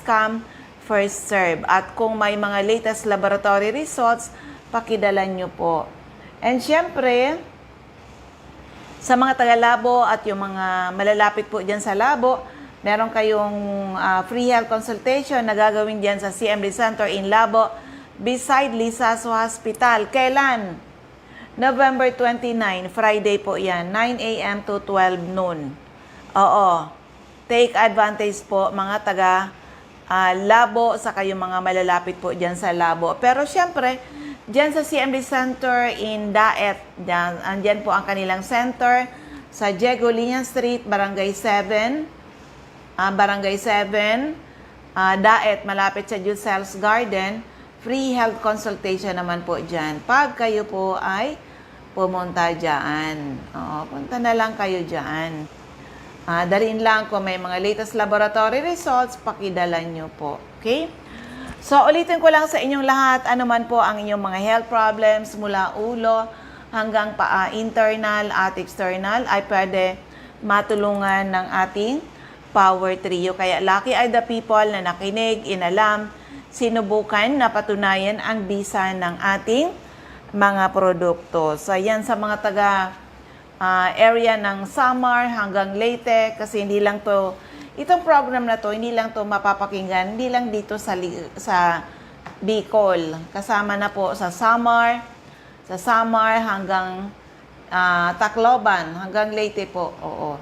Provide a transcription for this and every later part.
come, first serve. At kung may mga latest laboratory results, pakidala nyo po. And syempre, sa mga taga-labo at yung mga malalapit po dyan sa labo, meron kayong free health consultation na gagawin dyan sa CMD Center in Labo beside Lisaso Hospital. Kailan? November 29, Friday po yan, 9 a.m. to 12 noon. Oo. Take advantage po mga taga-labo sa kayong mga malalapit po dyan sa labo. Pero syempre, dyan sa CMD Center in Daet, andyan po ang kanilang center sa Diego Liñan Street, Barangay 7, Daet, malapit sa Jusel's Garden. Free health consultation naman po dyan. Pag kayo po ay pumunta dyan. Oo, punta na lang kayo dyan. Dalhin lang kung may mga latest laboratory results, pakidalan nyo po. Okay? So, ulitin ko lang sa inyong lahat, ano man po ang inyong mga health problems mula ulo hanggang paa, internal at external, ay pwede matulungan ng ating Power Trio. Kaya lucky are the people na nakinig, inalam, sinubukan, napatunayan ang bisa ng ating mga produkto. So, yan sa mga taga area ng Samar hanggang Leyte, kasi hindi lang to, itong program na to, hindi lang to mapapakinggan, hindi lang dito sa Bicol. Kasama na po sa Samar hanggang Tacloban, hanggang Leyte po. Oo.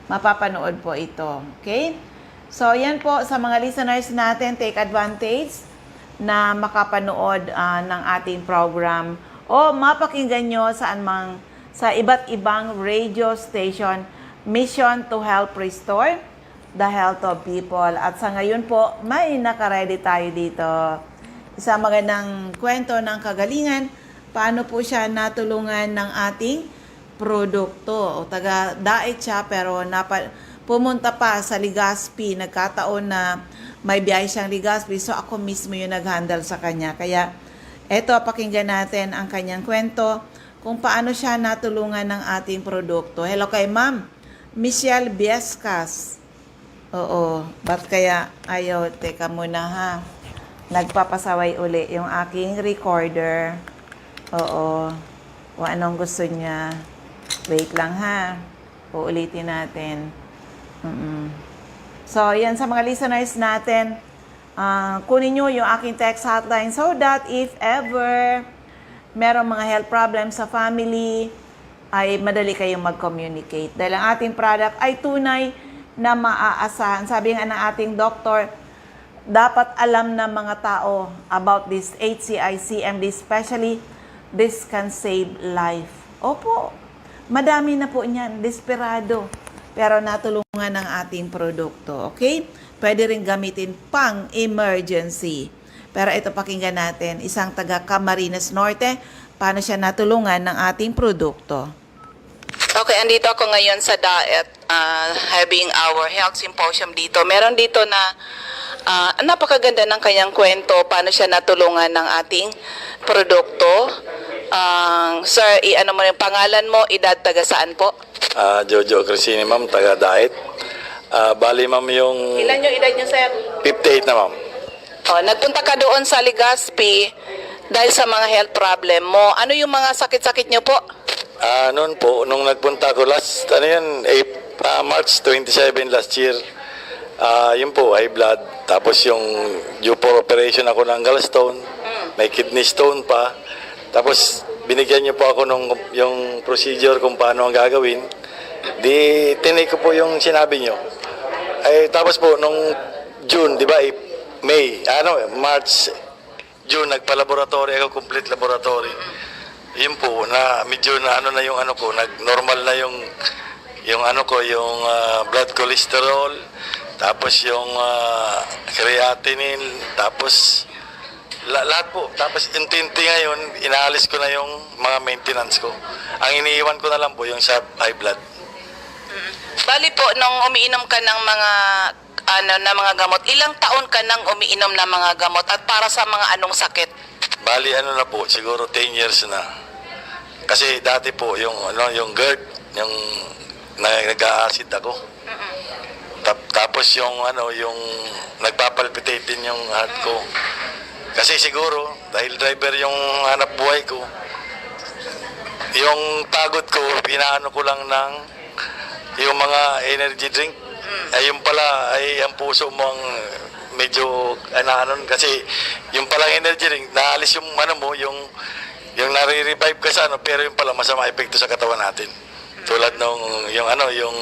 Mapapanood po ito. Okay? So, yan po sa mga listeners natin, take advantage na makapanood ng ating program o mapakinggan nyo sa iba't ibang radio station, mission to help restore the health of people. At sa ngayon po, may nakaredy tayo dito. Isa magandang kwento ng kagalingan, paano po siya natulungan ng ating produkto. O taga-daet siya pero pumunta pa sa Legazpi. Nagkataon na may biyahe siyang Legazpi, so ako mismo yung nag-handle sa kanya. Kaya eto, pakinggan natin ang kanyang kwento kung paano siya natulungan ng ating produkto. Hello kay Ma'am Michelle Biescas. Oo, ba't kaya ayaw? Teka muna ha. Nagpapasaway uli yung aking recorder. Oo. Kung anong gusto niya. Wait lang ha. Uulitin natin. So, yan sa mga listeners natin. Kunin nyo yung aking text hotline so that if ever merong mga health problems sa family, ay madali kayong mag-communicate. Dahil ang ating product ay tunay na maaasahan. Sabi nga ng ating doktor, dapat alam ng mga tao about this HCI, CMD, especially this can save life. Opo, madami na po niyan, desperado. Pero natulungan ng ating produkto. Okay? Pwede rin gamitin pang emergency. Pero ito pakinggan natin, isang taga Camarines Norte, paano siya natulungan ng ating produkto. Okay, andito ako ngayon sa Daet, having our health symposium dito. Meron dito na napakaganda ng kanyang kwento, paano siya natulungan ng ating produkto. Sir, ano mo yung pangalan mo, edad, taga saan po? Jojo Crescini, ma'am, taga Daet. Bali, ma'am, yung... Ilan yung edad niyo, sir? 58 na, ma'am. Nagpunta ka doon sa Legazpi dahil sa mga health problem mo. Ano yung mga sakit-sakit niyo po? Noon po, nung nagpunta ko last, March 27 last year, yun po, high blood. Tapos yung due for operation ako ng gallstone, may kidney stone pa. Tapos binigyan niyo po ako yung procedure kung paano ang gagawin. Di tinake ko po yung sinabi niyo. Tapos po, nung June, di ba, March, June, nagpa-laboratory ako, complete laboratory. Yun po, na medyo na yung nag-normal na yung blood cholesterol, tapos yung creatinine, tapos lahat po. Tapos intinti ngayon, inaalis ko na yung mga maintenance ko. Ang iniiwan ko na lang po yung sa high blood. Bali po, nung umiinom ka ng mga gamot, ilang taon ka nang umiinom ng mga gamot at para sa mga anong sakit? Bali na po, siguro 10 years na. Kasi dati po yung GERD, yung nag-acid ako. Tapos yung nagpapalpitate yung heart ko. Kasi siguro, dahil driver yung hanap buhay ko, yung pagod ko, pinaano ko lang ng yung mga energy drink. Ay yung pala, ay ang puso mo ang medyo ano kasi yung palang energy drink, naalis yung ano mo, yung nare-revive ka sa ano, pero yung pala masama epekto sa katawan natin. Tulad nung yung ano, yung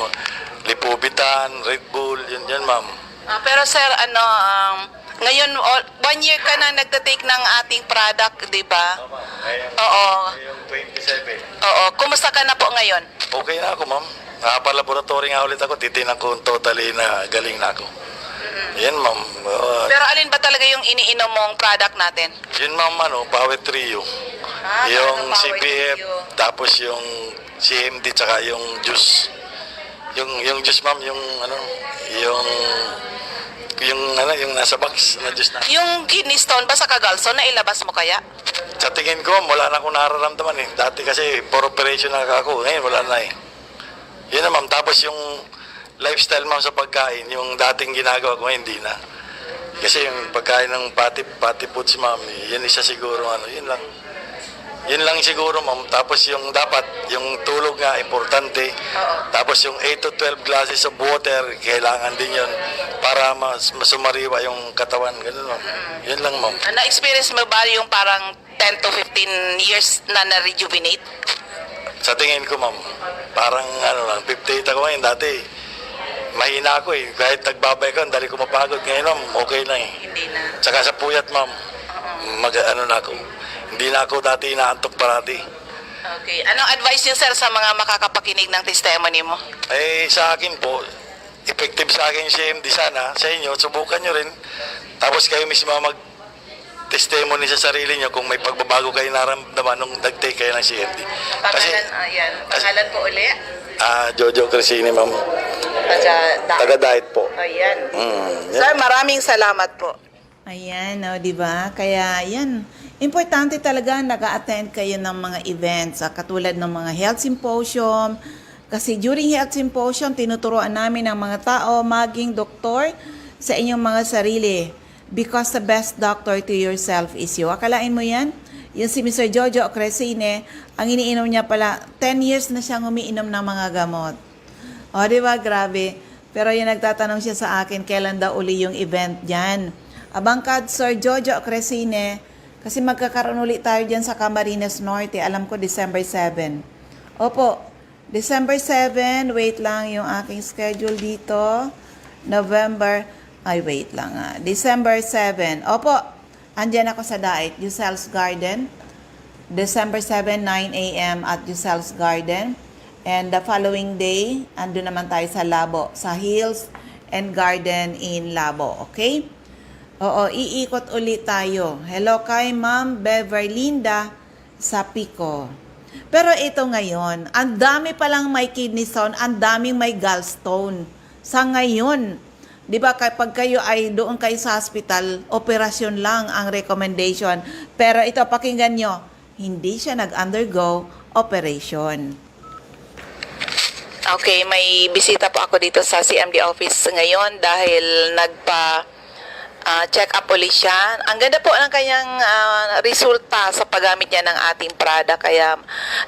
Lipovitan, Red Bull, yun ma'am. Pero sir, ngayon, 1 year ka na nagtatake ng ating product, di ba? Oo. Yung 27. Oo. Kumusta ka na po ngayon? Okay na ako, ma'am. Nakapalaboratory nga ulit ako. Titinan ko totally na galing na ako. Yan, ma'am. Pero alin ba talaga yung iniinom mong product natin? Yun, ma'am, Power Trio. Yung Power CPF, Trio. tapos yung CMD, tsaka yung juice. Yung juice, ma'am, yung nasa box na juice na. Yung kidney stone ba sa Cagalson, na ilabas mo kaya? Sa tingin ko, wala na akong nararamdaman eh. Dati kasi, for operation na ako. Ngayon, wala na eh. Yun na, ma'am. Tapos yung lifestyle, ma'am, sa pagkain, yung dating ginagawa ko, hindi na. Kasi yung pagkain ng pati foods, ma'am, yun isa siguro, yun lang. Yun lang siguro, ma'am. Tapos yung dapat, yung tulog nga, importante. Tapos yung 8 to 12 glasses of water, kailangan din yun para masumariwa yung katawan. Ganun, ma'am. Yun lang, ma'am. Na-experience mo ba yung parang 10 to 15 years na na-rejuvenate? Sa tingin ko, ma'am, parang 58 ako ngayon. Dati, mahina ako eh. Kahit nagbabay ko, dali ko mapagod. Ngayon, ma'am, okay na eh. Hindi na. Tsaka sa puyat, ma'am, na ako. Hindi na ako dati inaantok parati. Okay. Anong advice niyo, sir, sa mga makakapakinig ng testimony mo? Eh, sa akin po, effective sa akin si CMD sana. Sa inyo, subukan nyo rin. Tapos kayo mismo mag-testimony sa sarili nyo kung may pagbabago kayo naramdaman nung nag-take kayo ng CMD. Pangalan po uli? Jojo Crescini, ma'am. Taga-diet po. Ayan. Mm, Sir, maraming salamat po. Ayan, di ba? Kaya, yan. Importante talaga nag-attend kayo ng mga events, katulad ng mga health symposium. Kasi during health symposium, tinuturoan namin ang mga tao maging doktor sa inyong mga sarili. Because the best doctor to yourself is you. Akalain mo yan? Yung si Mr. Jojo Crescine, ang iniinom niya pala, 10 years na siyang umiinom ng mga gamot. O, di ba? Grabe. Pero yung nagtatanong siya sa akin, kailan daw uli yung event dyan. Abangkad, Sir Jojo Crescine, kasi magkakaroon ulit tayo dyan sa Camarines Norte. Alam ko, December 7. Opo, December 7, wait lang yung aking schedule dito. December 7. Opo, andyan ako sa Daet, Yusel's Garden. December 7, 9 a.m. at Yusel's Garden. And the following day, andun naman tayo sa Labo, sa Hills and Garden in Labo. Okay? Oo, iikot ulit tayo. Hello kay Ma'am Beverlinda sa Pico. Pero ito ngayon, ang dami palang may kidney stone, ang daming may gallstone. Sa ngayon, di ba kapag kayo ay doon kayo sa hospital, operasyon lang ang recommendation. Pero ito, pakinggan nyo, hindi siya nag-undergo operation. Okay, may bisita po ako dito sa CMD office ngayon dahil check up ulit siya. Ang ganda po ng kanyang resulta sa paggamit niya ng ating product. Kaya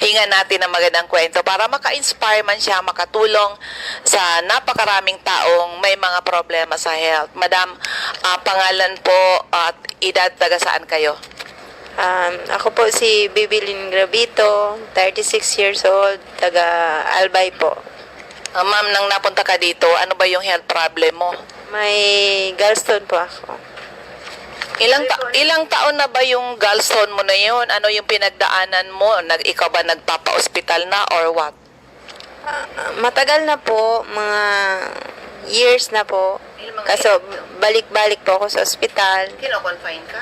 hingan natin ng magandang kwento para maka-inspire man siya, makatulong sa napakaraming taong may mga problema sa health. Madam, pangalan po at edad, taga saan kayo? Ako po si Bibilin Gravito, 36 years old, taga Albay po. Ma'am, nang napunta ka dito, ano ba yung health problem mo? May gallstone po ako. Ilang taon na ba yung gallstone mo na yun? Ano yung pinagdaanan mo? Ikaw ba nagpapa-hospital na or what? Matagal na po, mga years na po. Kaso balik-balik po ako sa ospital. Kino-confine ka?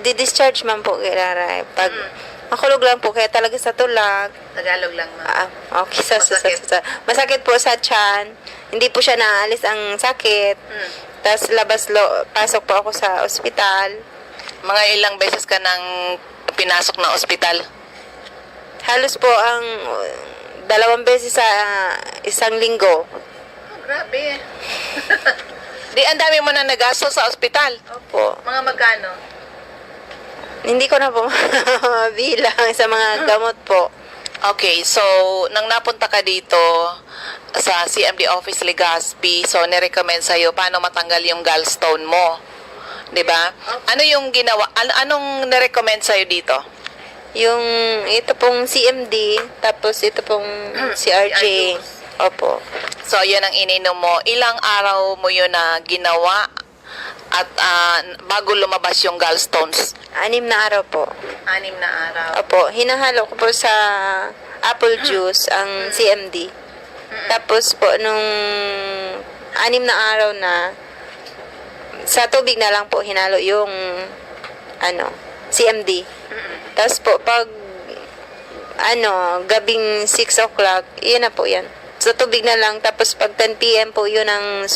Di-discharge man po kailangan. Pag makulog lang po, kaya talaga sa tulag. Tagalog lang, ma'am. Okay, masakit po sa tiyan. Hindi po siya naalis ang sakit. Tapos pasok po ako sa ospital. Mga ilang beses ka nang pinasok ng ospital? Halos po ang 2 beses sa isang linggo. Grabe. Di, ang dami mo na nagasto sa ospital. Opo. Mga magkano? Hindi ko na po bilang sa mga gamot po. Okay, so, nang napunta ka dito sa CMD Office Legazpi, so, nirecommend sa'yo paano matanggal yung gallstone mo. 'Di ba? Ano yung ginawa? Anong nirecommend sa'yo dito? Yung ito pong CMD, tapos ito pong CRJ. Opo. So, yan ang ininom mo. Ilang araw mo yun na ginawa at bago lumabas yung gallstones? 6 na araw po. 6 na araw. Opo, hinahalo ko po sa apple juice ang CMD. Tapos po, nung 6 na araw na, sa tubig na lang po hinalo yung CMD. Tapos po, pag gabing 6 o'clock, yun na po yan. Sa tubig na lang, tapos pag 10 p.m. po, yun ang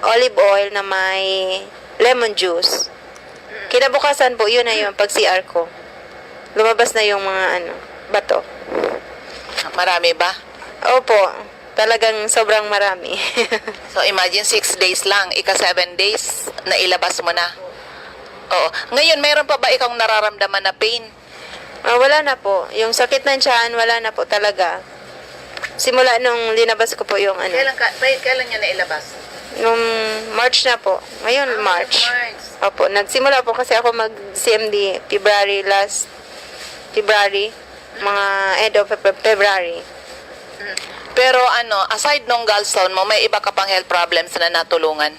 olive oil na may lemon juice. Kinabukasan po, yun na yung pag CR ko. Lumabas na yung mga bato. Marami ba? Opo, talagang sobrang marami. So, imagine 6 days lang. 7 days na ilabas mo na. Oo. Ngayon, mayroon pa ba ikang nararamdaman na pain? Wala na po. Yung sakit ng tiyan, wala na po talaga. Simula nung linabas ko po yung Kailan niya na ilabas? nung March na po. Ngayon, March. Opo, nagsimula po kasi ako mag-CMD February, mga end of February. Pero aside nung gallstone mo, may iba ka pang health problems na natulungan?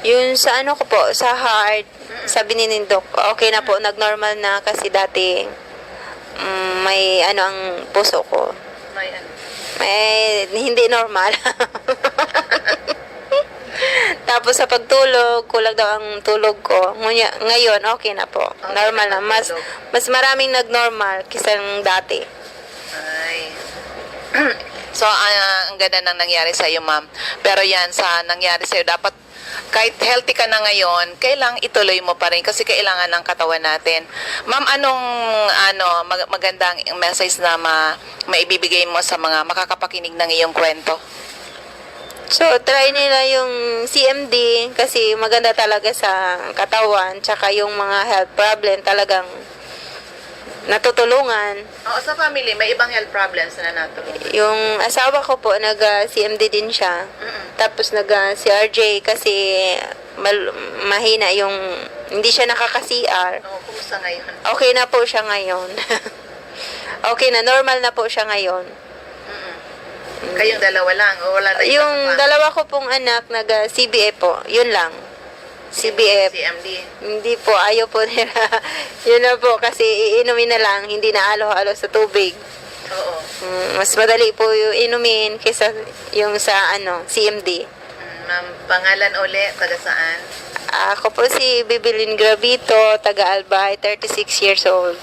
Yung sa ko po, sa heart, sabi ni Nindok, okay na po, nag-normal na kasi dati may ang puso ko. May hindi normal. Tapos sa pagtulog, kulang daw ang tulog ko. Ngayon, okay na po. Normal na. Mas maraming nag-normal kaysa ng dati. Ay. So, ang ganda nang nangyari sa iyo, ma'am. Pero yan, sa nangyari sa iyo, dapat kahit healthy ka na ngayon, kailangang ituloy mo pa rin kasi kailangan ng katawan natin. Ma'am, anong magandang message na maibibigay mo sa mga makakapakinig ng iyong kwento? So, try nila yung CMD kasi maganda talaga sa katawan, tsaka yung mga health problem talagang natutulungan. Oo, sa family, may ibang health problems na natulungan. Yung asawa ko po, nag-CMD din siya. Tapos nag-CRJ kasi mahina yung, hindi siya nakaka-CR. Oo, kumusta ngayon? Okay na po siya ngayon. Okay na, normal na po siya ngayon. Kayong dalawa lang o wala na iba Yung sa dalawa ko pong anak, nag-CBF po, yun lang. CBF. CMD? Hindi po, ayaw po nila. Yun na po, kasi iinumin na lang, hindi na alo-alo sa tubig. Oo. Mas madali po yung inumin kaysa yung sa CMD. Ma'am, pangalan uli, taga saan? Ako po si Bibilin Gravito, taga Albay, 36 years old.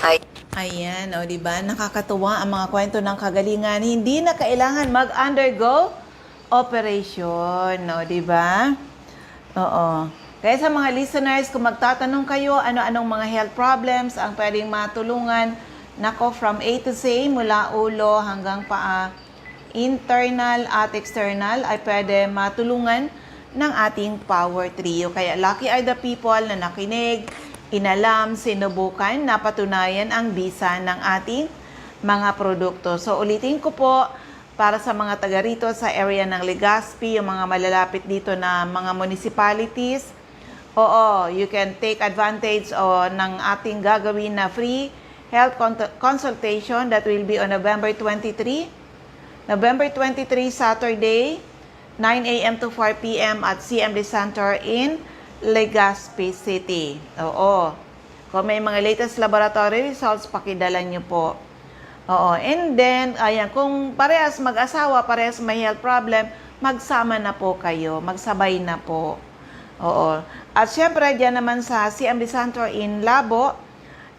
Hi. Ayan, o di ba? Nakakatuwa ang mga kwento ng kagalingan. Hindi na kailangan mag-undergo operation, o di ba? Oo. Kaya sa mga listeners, kung magtatanong kayo, ano-anong mga health problems ang pwedeng matulungan, nako, from A to Z, mula ulo hanggang paa, internal at external, ay pwede matulungan ng ating Power Trio. Kaya lucky are the people na nakinig, inalam, sinubukan, napatunayan ang bisa ng ating mga produkto. So, ulitin ko po, para sa mga taga rito sa area ng Legazpi, yung mga malalapit dito na mga municipalities, oo, you can take advantage ng ating gagawin na free health consultation that will be on November 23. November 23, Saturday, 9 a.m. to 4 p.m. at CMD Center in Legazpi City. Oo. Kung may mga latest laboratory results, pakidala nyo po. Oo. And then, ayan, kung parehas mag-asawa, parehas may health problem, magsama na po kayo. Magsabay na po. Oo. At syempre, dyan naman sa CMD Center in Labo,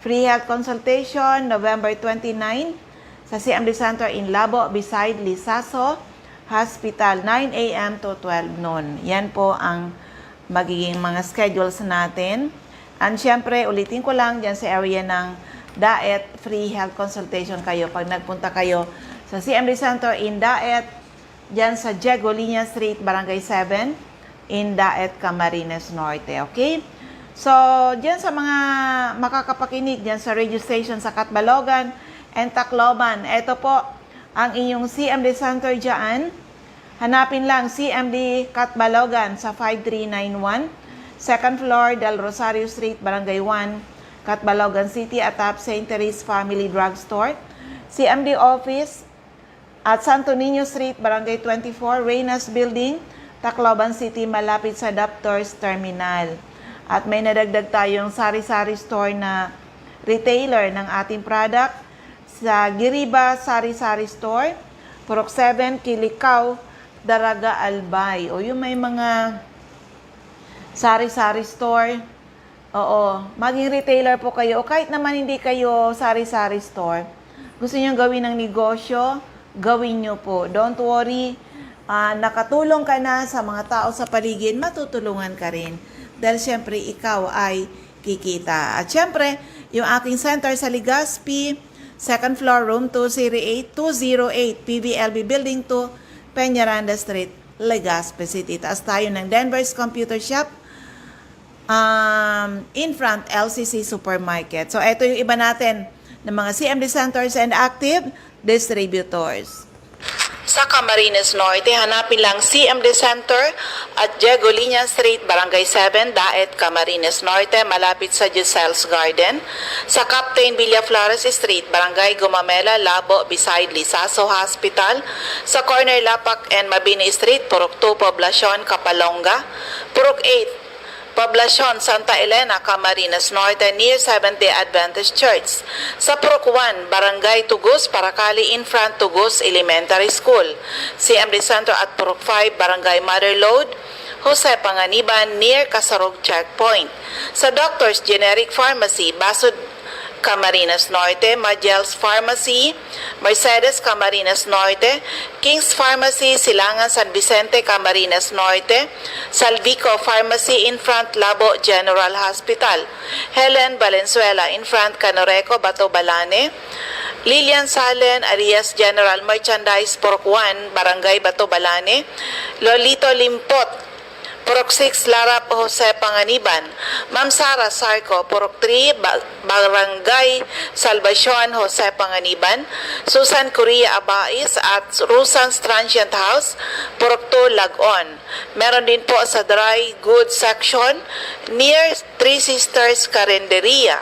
free health consultation, November 29, sa CMD Center in Labo, beside Lisaso Hospital, 9 a.m. to 12 noon. Yan po ang magiging mga schedules natin. And syempre, ulitin ko lang dyan sa area ng Daet, free health consultation kayo. Pag nagpunta kayo sa CMD Center in Daet, dyan sa Diego Liña Street, Barangay 7, in Daet, Camarines Norte. Okay? So, dyan sa mga makakapakinig, dyan sa radio station sa Catbalogan and Tacloban, ito po ang inyong CMD Center dyan. Hanapin lang CMD Catbalogan sa 5391, second floor, Del Rosario Street, Barangay 1, Catbalogan City, atap St. Therese Family Drugstore. CMD Office at Santo Niño Street, Barangay 24, Reynas Building, Tacloban City, malapit sa Doctors Terminal. At may nadagdag tayong sari-sari store na retailer ng ating product sa Giriba Sari-Sari Store, Purok 7, Kilikaw, Daraga, Albay. O yung may mga sari-sari store, oo, maging retailer po kayo. O kahit naman hindi kayo sari-sari store, gusto nyo gawin ng negosyo, gawin nyo po. Don't worry, nakatulong ka na sa mga tao sa paligid, matutulungan ka rin. Dahil syempre, ikaw ay kikita. At syempre, yung aking center sa Legazpi, second floor, room 208, PBLB Building 2, Peñaranda Street, Legazpi City. Taas tayo ng Denver's Computer Shop, in front, LCC Supermarket. So, ito yung iba natin ng mga CMD centers and active distributors. Sa Camarines Norte, hanapin lang CMD Center at Diego Liña Street, Barangay 7, Daet, Camarines Norte, malapit sa Giselle's Garden. Sa Captain Villaflores Street, Barangay Gumamela, Labo, beside Lisaso Hospital. Sa corner Lapak and Mabini Street, Purok 2, Poblacion, Kapalonga. Purok 8, Poblacion, Santa Elena, Camarines Norte, near Seventh-day Adventist Church. Sa Purok 1, Barangay Tugos, Paracali, in front Tugos Elementary School. CMD Center at Purok 5, Barangay Motherlode, Jose Panganiban, near Kasarog Checkpoint. Sa Doctors Generic Pharmacy, Basud, Camarines Norte, Magel's Pharmacy, Mercedes, Camarines Norte, King's Pharmacy, Silangan, San Vicente, Camarines Norte, Salvico Pharmacy, in front Labo General Hospital, Helen Valenzuela, in front Canoreco, Bato Balane, Lilian Salen, Arias General Merchandise, Purok 1, Barangay Bato Balane, Lolito Limpot, Purok 6, Larap, Jose Panganiban. Ma'am Sara Sarco, Purok 3, Barangay Salvacion, Jose Panganiban. Susan Correa Abais at Rusan's Transient House, Purok 2, Lagon. Meron din po sa Dry Goods Section near Three Sisters Carinderia.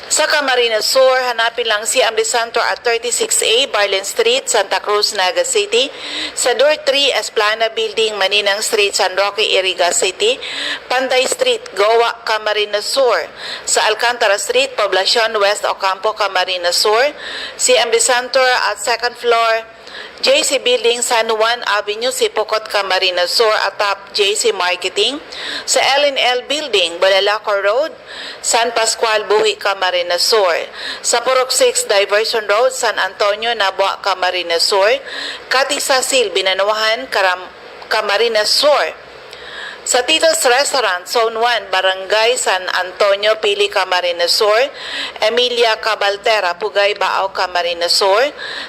Sa Camarines Sur, hanapin lang CMD Center at 36A, Barlen Street, Santa Cruz, Naga City. Sa Door 3, Esplana Building, Maninang Street, San Roque, Iriga City. Panday Street, Goa, Camarines Sur. Sa Alcantara Street, Poblacion, West Ocampo, Camarines Sur. CMD Center at second floor, JC Building, San Juan Avenue, Sipocot, Camarines Sur, atap JC Marketing. Sa L&L Building, Balalaco Road, San Pascual, Buhi, Camarines Sur. Sa Purok 6, Diversion Road, San Antonio, Nabua, Camarines Sur. Katisasil, Binanuhan, Camarines Sur. Sa Tito's Restaurant, Zone 1, Barangay San Antonio, Pili, Camarines Sur. Emilia Cabaltera, Pugay, Baao, Camarines Sur.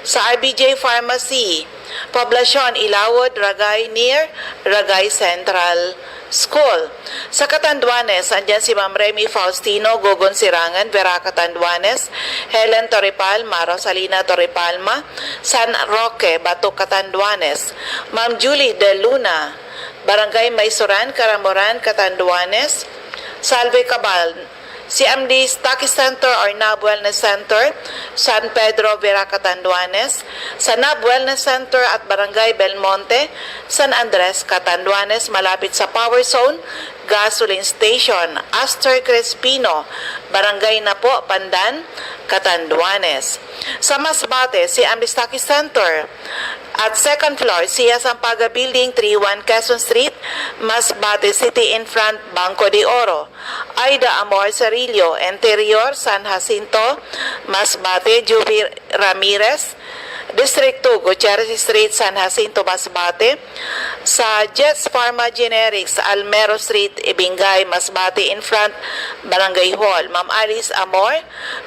Sa RBJ Pharmacy, Poblacion, Ilawod, Ragay, near Ragay Central School. Sa Catanduanes, andyan si Ma'am Remy Faustino, Gogon Sirangan, Vera Catanduanes, Helen Torripal, Maro Salina Torripalma, San Roque, Bato Catanduanes, Ma'am Julie De Luna, Barangay Maysuran, Caramoran, Catanduanes. Salve Cabal, CMD Stocky Center or NAB Wellness Center, San Pedro, Vera Catanduanes. Sa NAB Wellness Center at Barangay Belmonte, San Andres, Catanduanes, malapit sa Power Zone Gasoline Station, Astor Crespino, Barangay Napo, Pandan, Catanduanes. Sa Masbate, CMD Stocky Center at second floor, Sia Sampaga Building, 31 Quezon Street, Masbate City, in front Banco de Oro. Aida Amor Cerillo, Interior, San Jacinto, Masbate, Juby Ramirez, District 2, Gutierrez Street, San Jacinto, Masbate. Sa Jets Pharma Generics, sa Almero Street, Ibingay, Masbate, in front, Barangay Hall. Ma'am Alice Amor,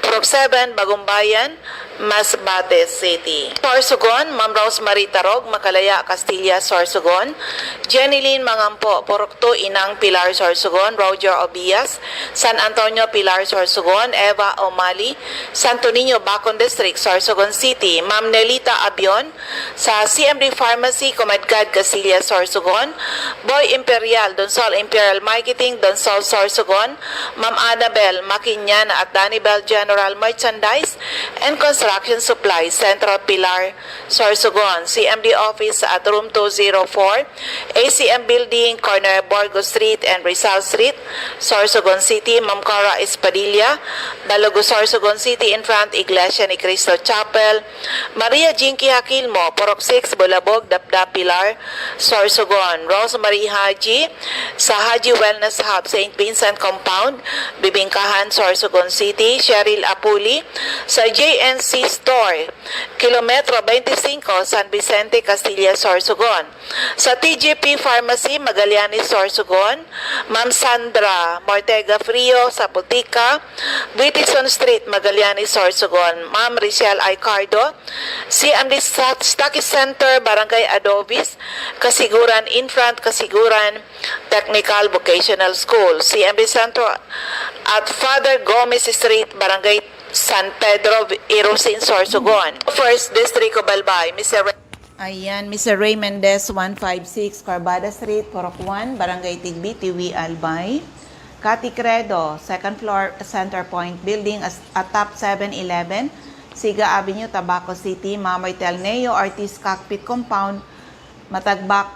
Prop 7, Bagumbayan, Masbate City. Sorsogon, Ma'am Rosemary Tarog, Makalaya, Castilla, Sorsogon. Jenny Lynn Mangampo, Purok 2, Inang Pilar, Sorsogon. Roger Obias, San Antonio, Pilar, Sorsogon. Eva Omali, Santo Niño, Bacon District, Sorsogon City. Ma'am Nelita Abion, sa CMD Pharmacy, Comadgad, Castilla, Sorsogon. Boy Imperial, Donsol Imperial Marketing, Donsol, Sorsogon. Ma'am Annabel Makinyan at Danibel General Merchandise and Construction Supply, Central Pilar, Sorsogon. CMD Office at Room 204, ACM Building, corner Borgo Street and Rizal Street, Sorsogon City. Ma'am Cora Espadilla, Balogo, Sorsogon City, in front, Iglesia ni Cristo Chapel. Maria Jinky Hakilmo, Porok 6, Bulabog, Dapda, Pilar, Sorsogon. Rosemary Haji, sa Haji Wellness Hub, St. Vincent Compound, Bibingkahan, Sorsogon City. Cheryl Apuli, sa JNC Store, Kilometro 25, San Vicente, Castilla, Sorsogon. Sa TGP Pharmacy, Magallanes, Sorsogon. Ma'am Sandra Mortega Frio, sa Putika, Whittington Street, Magallanes, Sorsogon. Ma'am Richelle Aicardo, CMD Stocky Center, Barangay Adobis, Kasiguran, in front, Kasiguran Technical Vocational School. CMD Center at Father Gomez Street, Barangay San Pedro, Irusin, Sorsogon. First District of Albay, Mr. Ayan, Mr. Ray Mendez, 156 Carbada Street, Purok 1, Barangay Tigbi, Tiwi, Albay. Cathy Credo, second floor, Center Point Building, atop 7-Eleven, Siga Avenue, Tabaco City. Mamoy Telneo, Ortiz Cockpit Compound, Matagbak,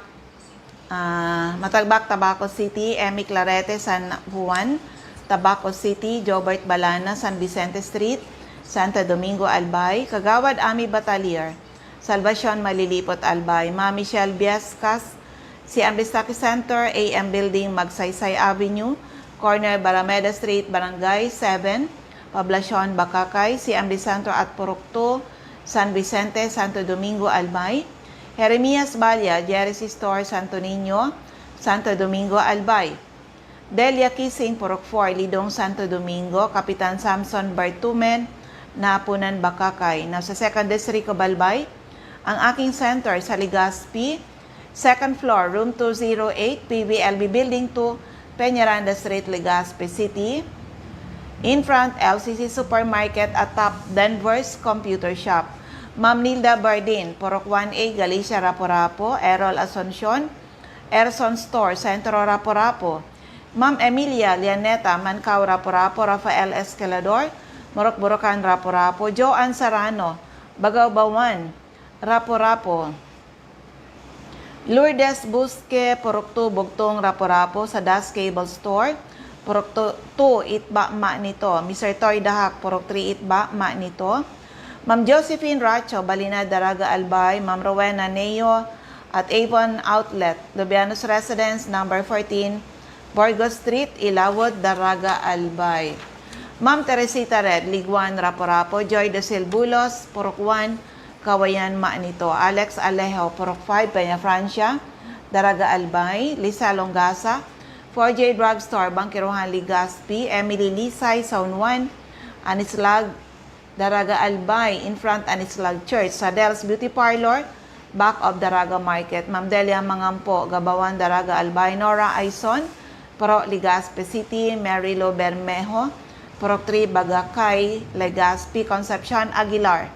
Tabaco City. Emmy Clarete, San Juan, Tabaco City. Jobert Balana, San Vicente Street, Santo Domingo, Albay. Kagawad Ami Batalier, Salvacion, Malilipot, Albay. Ma'am Michelle Biascas, CMD Stocky Center, AM Building, Magsaysay Avenue, corner Barameda Street, Barangay 7, Poblacion, Bacacay. CMD Center at Purok 2, San Vicente, Santo Domingo, Albay. Jeremias Balya, Jersey Store, Santo Niño, Santo Domingo, Albay. Delia Kissing, Purok 4, Lidong, Santo Domingo. Kapitan Samson Bartumen, Napunan, Bacacay. Now, sa 2nd District of Albay, ang aking center sa Legazpi, 2nd floor, room 208, PBLB Building 2, Peñaranda Street, Legazpi City. In front, LCC Supermarket at top, Denver's Computer Shop. Ma'am Nilda Bardin, Purok 1A, Galicia, Rapo-Rapo. Errol Asuncion, Erson Store, Centro, Rapo-Rapo. Ma'am Emilia Lianeta, Mancao, Rapo-Rapo. Rafael Escalador, Morok-Borocan, Rapo-Rapo. Joanne Sarano, Bagao-Bawan, Rapo-Rapo. Lourdes Busque, Purok 2, Bugtong, Rapo-Rapo. Sa Das Cable Store, Purok 2, Itba, Ma nito. Mr. Toy Dahak, Purok 3, Itba, Ma nito. Ma'am Josephine Racho, Balina, Daraga, Albay. Ma'am Rowena Neo at Avon Outlet, Lubianos Residence, number 14, Borgo Street, Ilawod, Daraga, Albay. Ma'am Teresita Red, Liguan, Rapo-Rapo. Joy de Silbulos, Purok 1, Kawayan, Ma nito. Alex Alejo, Purok 5, Peña Francia, Daraga, Albay. Lisa Longasa, 4J Drugstore, Bangkiruhan, Legazpi. Emily Lisay, Zone 1, Anislag, Daraga, Albay. In front, Anislag Church. Sadel's Beauty Parlor, back of Daraga Market. Ma'am Delia Mangampo, Gabawan, Daraga, Albay. Nora Aison, Purok Legazpi City. Mary Lo Bermejo, Purok 3, Bagacay, Legazpi. Concepcion Aguilar,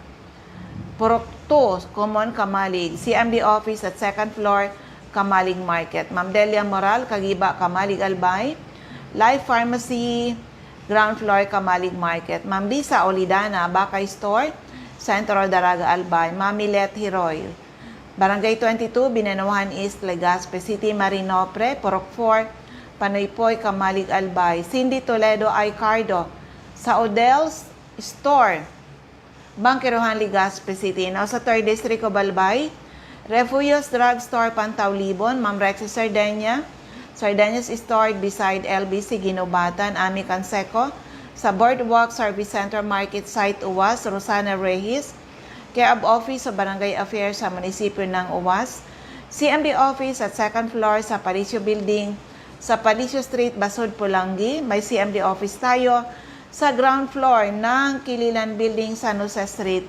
Purok 2, Common, Kamalig. CMD Office at 2nd floor, Kamalig Market. Ma'am Delia Moral, Kagiba, Kamalig, Albay. Life Pharmacy, ground floor, Kamalig Market. Ma'am Lisa Olidana, Bakay Store, Centro, Daraga, Albay. Ma'am Milet Hiroy, Barangay 22, Binanuhan East, Legazpi City. Marinopre, Purok 4, Panaypoy, Kamalig, Albay. Cindy Toledo Aicardo, sa Odell's Store, Bangkiruhan, Legazpi City. Now, sa 3rd District of Albay, Refugios Drugstore, Pantaw, Libon. Ma'am Rexy Sardenia, Sardinas Store beside LBC, Ginobatan. Ami Canseco, sa Boardwalk Service Center Market Site, Uwas. Rosana Reyes, Care of Office sa Barangay Affairs sa munisipyo ng Uwas, CMD Office at second floor sa Palicio Building sa Palicio Street, Basod, Pulangi. May CMD Office tayo sa ground floor ng Kililan Building, San Jose Street,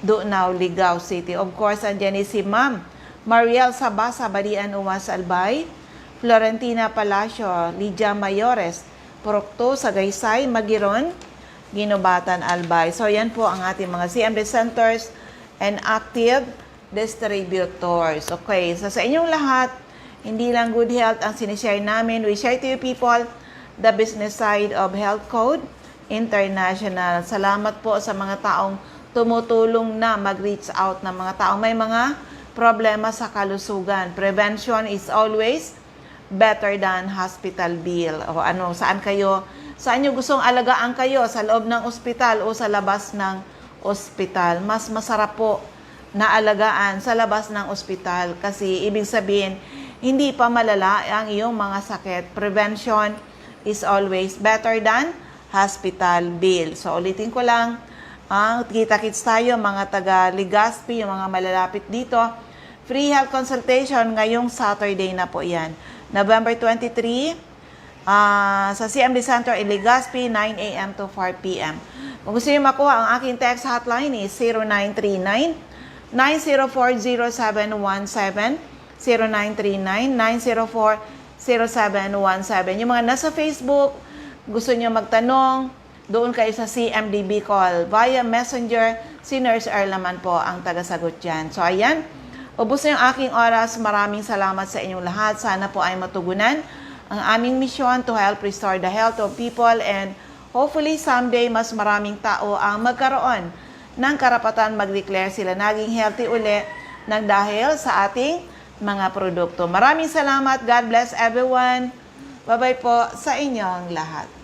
Dunaw, Ligao City. Of course, andyan si Ma'am Mariel Sabasa, Balian, Uwas, Albay. Florentina Palacio, Lydia Mayores, Procto, Sagaysay, Magiron, Ginubatan, Albay. So yan po ang ating mga CMD centers and active distributors. Okay, so sa inyong lahat, hindi lang good health ang sinishare namin. We share to you people the business side of Health Code International. Salamat po sa mga taong tumutulong na mag-reach out ng mga taong may mga problema sa kalusugan. Prevention is always better than hospital bill. O ano, saan nyo gustong alagaan kayo? Sa loob ng ospital o sa labas ng ospital? Mas masarap po na alagaan sa labas ng ospital kasi ibig sabihin, hindi pa malala ang iyong mga sakit. Prevention is always better than hospital bill. So, ulitin ko lang, kita-kits tayo, mga taga Legazpi, yung mga malalapit dito. Free health consultation ngayong Saturday na po yan. November 23, sa CMD Center in Legazpi, 9 a.m. to 4 p.m. Kung gusto niyo makuha, ang aking text hotline is 0939-904-0717, 0939-904-0717. Yung mga nasa Facebook, gusto niyo magtanong, doon kayo sa CMDB call. Via Messenger, si Nurse Erlaman po ang tagasagot dyan. So, ayan. Ubus na yung aking oras. Maraming salamat sa inyong lahat. Sana po ay matugunan ang aming misyon to help restore the health of people and hopefully someday mas maraming tao ang magkaroon ng karapatan mag-declare sila naging healthy uli nang dahil sa ating mga produkto. Maraming salamat. God bless everyone. Bye-bye po sa inyong lahat.